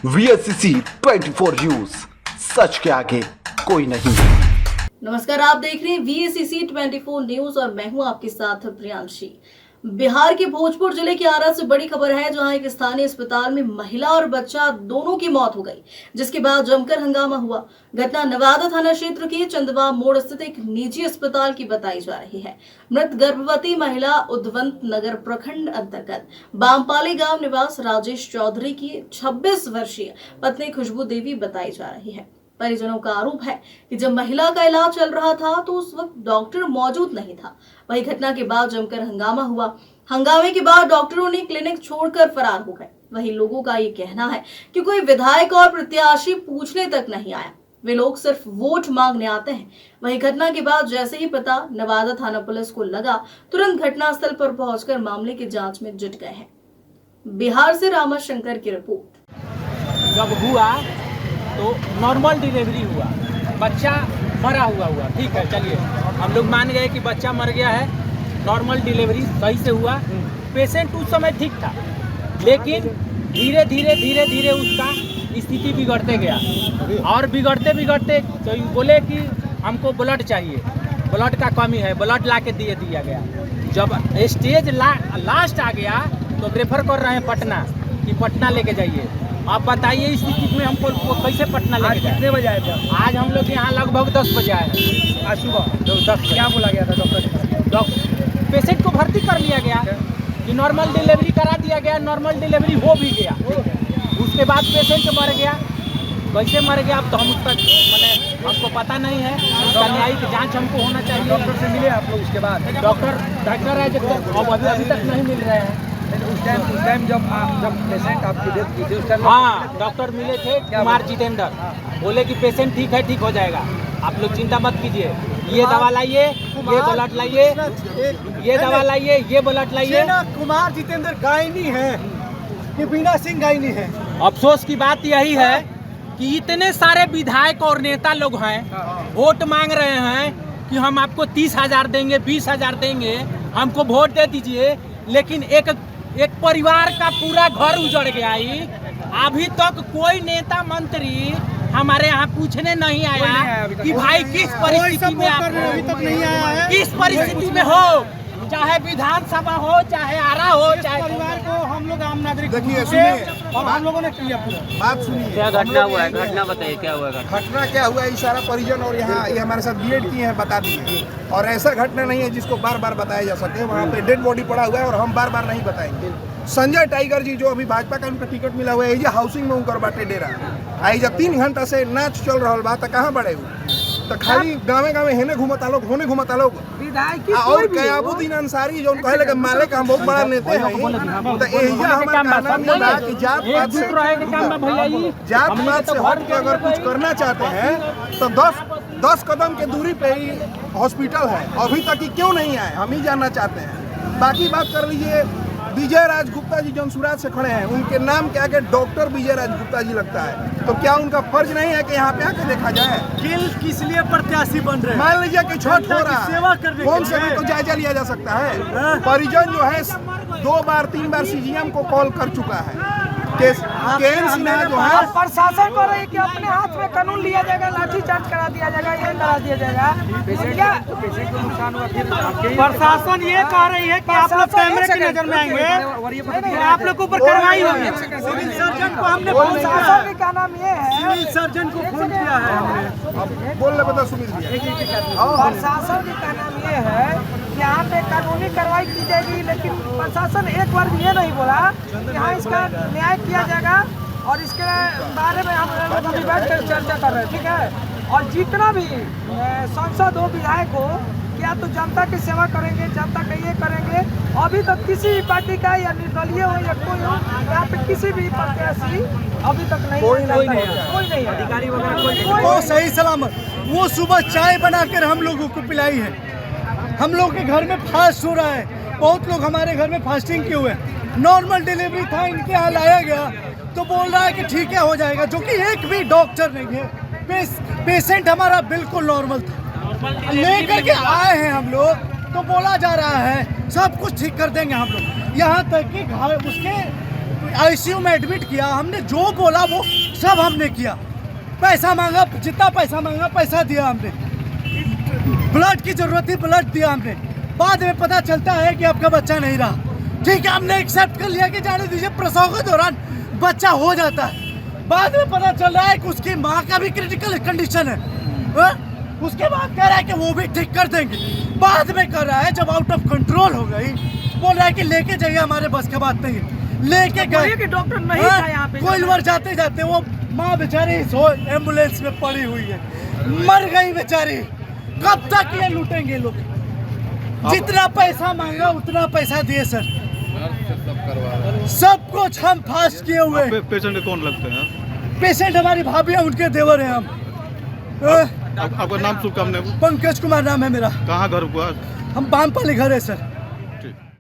VSCC 24 news, सच के आगे कोई नहीं। नमस्कार, आप देख रहे हैं VSCC 24 न्यूज और मैं हूं आपके साथ प्रियांशी। बिहार के भोजपुर जिले की आरा से बड़ी खबर है, जहां एक स्थानीय अस्पताल में महिला और बच्चा दोनों की मौत हो गई, जिसके बाद जमकर हंगामा हुआ। घटना नवादा थाना क्षेत्र के चंदवा मोड़ स्थित एक निजी अस्पताल की बताई जा रही है। मृत गर्भवती महिला उद्वंत नगर प्रखंड अंतर्गत बामपाली गांव निवास राजेश चौधरी की 26 वर्षीय पत्नी खुशबू देवी बताई जा रही है। परिजनों का आरोप है कि जब महिला का इलाज चल रहा था तो उस वक्त डॉक्टर मौजूद नहीं था। वही घटना के बाद जमकर हंगामा हुआ। हंगामे के बाद डॉक्टरों ने क्लिनिक छोड़कर फरार हो गए। वही लोगों का ये कहना है कि कोई विधायक और प्रत्याशी पूछने तक नहीं आया, वे लोग सिर्फ वोट मांगने आते हैं। वही घटना के बाद जैसे ही पता नवादा थाना पुलिस को लगा, तुरंत घटनास्थल पर पहुंचकर मामले की जांच में जुट गए हैं। बिहार से रामाशंकर की रिपोर्ट। जब हुआ तो नॉर्मल डिलीवरी हुआ, बच्चा मरा हुआ, ठीक है, चलिए हम लोग मान गए कि बच्चा मर गया है। नॉर्मल डिलीवरी सही से हुआ, पेशेंट उस समय ठीक था, लेकिन धीरे धीरे उसका स्थिति बिगड़ते गया और बिगड़ते तो बोले कि हमको ब्लड चाहिए, ब्लड का कमी है, ब्लड ला के दिया गया। जब स्टेज लास्ट आ गया तो रेफर कर रहे हैं पटना कि पटना लेके जाइए। आप बताइए इस स्थिति में हमको कैसे पटना लेके जाए? कितने बजे आए थे? आज हम लोग यहाँ लगभग 10 बजे आए हैं। आज सुबह 10 क्या बोला गया था डॉक्टर? पेशेंट को भर्ती कर लिया गया कि नॉर्मल डिलीवरी करा दिया गया, नॉर्मल डिलीवरी हो भी गया। उसके बाद पेशेंट मर गया। कैसे मर गया अब तो हम उसका हमको पता नहीं है। उसका न्यायिक जांच हमको होना चाहिए। डॉक्टर से मिले आप लोग? उसके बाद डॉक्टर है जब अभी तक नहीं मिल रहे हैं। उस टाइम जब पेशेंट आपकी डेथ की थी उस टाइम हाँ डॉक्टर मिले थे, कुमार जितेंद्र, बोले कि पेशेंट ठीक है, ठीक हो जाएगा, आप लोग चिंता मत कीजिए, ये दवा लाइए, ये ब्लड लाइए, ये दवा लाइए, ये ब्लड लाइए। कुमार जितेंद्र गायनी है कि बीना सिंह गायनी है। अफसोस की बात यही है कि इतने सारे विधायक और नेता लोग हैं, वोट मांग रहे हैं कि हम आपको 30,000 देंगे, 20,000 देंगे, हमको वोट दे दीजिए, लेकिन एक परिवार का पूरा घर उजड़ गया। अभी तक कोई नेता मंत्री हमारे यहाँ पूछने नहीं आया कि भाई किस परिस्थिति में आप अभी तक नहीं आया है, किस परिस्थिति में हो, चाहे विधानसभा हो, चाहे आरा हो, चाहे परिवार को हम लोग आम नागरिक देखिए, सुनिए, और हम लोगों ने किया पूरा। बात सुनिए, क्या घटना हुआ है? घटना बताइए, क्या हुआ? घटना क्या हुआ है? सारा परिजन और यहाँ ये हमारे साथ बीएड किए हैं, बता दिए। और ऐसा घटना नहीं है जिसको बार बार बताया जा सके। वहाँ पे डेड बॉडी पड़ा हुआ है और हम बार बार नहीं बताएंगे। संजय टाइगर जी जो अभी भाजपा का उनका टिकट मिला हुआ है, ये हाउसिंग में उनकर बाटे डेरा आई जब 3 घंटा से नाच चल रहा बा, कहाँ बड़े हुए तो खाली गाँव हेने घूमता लोग, होने घूमता लोग। और कयाबुद्दीन अंसारी जो कहे लगे मालिक हम बहुत बड़ा नेता है, तो एहिजा हमारा कहना ये बा कि जात पात से हट के अगर कुछ करना चाहते हैं तो 10 कदम के दूरी पे ही हॉस्पिटल है, अभी तक ही क्यों नहीं आए हम ही जानना चाहते हैं। बाकी बात कर लीजिए, विजय राजगुप्ता जी जो सूरत से खड़े हैं, उनके नाम के आगे डॉक्टर विजय राजगुप्ता जी लगता है, तो क्या उनका फर्ज नहीं है कि यहाँ पे आके देखा जाए? किस लिए प्रत्याशी बन रहे हैं? मान लीजिए कि छठ हो रहा है, सेवा करने कौन से भी तो जायजा लिया जा सकता है। परिजन जो है 2 बार 3 बार CGM को कॉल कर चुका है। सिन्हा जो है प्रशासन को रही कि अपने हाथ में कानून लिया जाएगा, लाठी चार्ज करा दिया जाएगा, ये करा दिया जाएगा। प्रशासन ये कह रही है कि आप लोग कैमरे की नजर में आएंगे, आप लोग ऊपर कार्रवाई होगी। सिविल सर्जन को हमने प्रशासन का नाम ये है, सिविल सर्जन को फोन किया है हमने। बोल रहे बता सुमित भैया, प्रशासन का नाम ये है कि यहाँ पे कानूनी कार्रवाई की जाएगी, लेकिन प्रशासन एक बार भी ये नहीं बोला कि हाँ इसका न्याय किया जाएगा और इसके बारे में हम लोग अभी बैठ कर चर्चा कर रहे हैं, ठीक है। और जितना भी सांसद हो, विधायक हो, क्या तो जनता की सेवा करेंगे, जनता का ये करेंगे। अभी तक किसी भी पार्टी का या निर्दलीय हो या कोई हो, यहाँ पे किसी भी प्रत्याशी अभी तक नहीं, कोई नहीं, अधिकारी वगैरह वो सही सलामत वो सुबह चाय बनाकर हम लोगों को पिलाई है। हम लोग के घर में फास्ट हो रहा है, बहुत लोग हमारे घर में फास्टिंग किए हुए हैं। नॉर्मल डिलीवरी था, इनके यहाँ लाया गया तो बोल रहा है कि ठीक है हो जाएगा, जो कि एक भी डॉक्टर नहीं है। पेशेंट हमारा बिल्कुल नॉर्मल था, लेकर के आए हैं हम लोग तो बोला जा रहा है सब कुछ ठीक कर देंगे हम लोग। यहाँ तक कि उसके आईसीयू में एडमिट किया, हमने जो बोला वो सब हमने किया। पैसा मांगा, जितना पैसा मांगा पैसा दिया हमने। ब्लड की जरूरत थी, ब्लड दिया हमने। बाद में पता चलता है कि आपका बच्चा नहीं रहा। ठीक है, हमने एक्सेप्ट कर लिया कि जाने दीजिए, प्रसव के दौरान बच्चा हो जाता है। बाद में पता चल रहा है कि उसकी माँ का भी क्रिटिकल कंडीशन है। उसके बाद कह रहा है कि वो भी ठीक कर देंगे। बाद में कर रहा है जब आउट ऑफ कंट्रोल हो गई, बोल रहा है कि लेके जाइए, हमारे बस की बात नहीं है। लेके गए कि डॉक्टर नहीं था यहाँ पे। कोइलवर जाते जाते वो माँ बेचारी एम्बुलेंस में पड़ी हुई है, मर गई बेचारी। कब तक ये लूटेंगे लोग? जितना पैसा मांगा उतना पैसा दिए सर। सब कुछ हम फास्ट किए हुए। पेशेंट कौन लगते हैं? पेशेंट हमारी भाभी है, उनके देवर हैं हम। आपका नाम शुभ काम? पंकज कुमार नाम है मेरा। कहाँ घर हुआ? हम बामपाली घर है सर।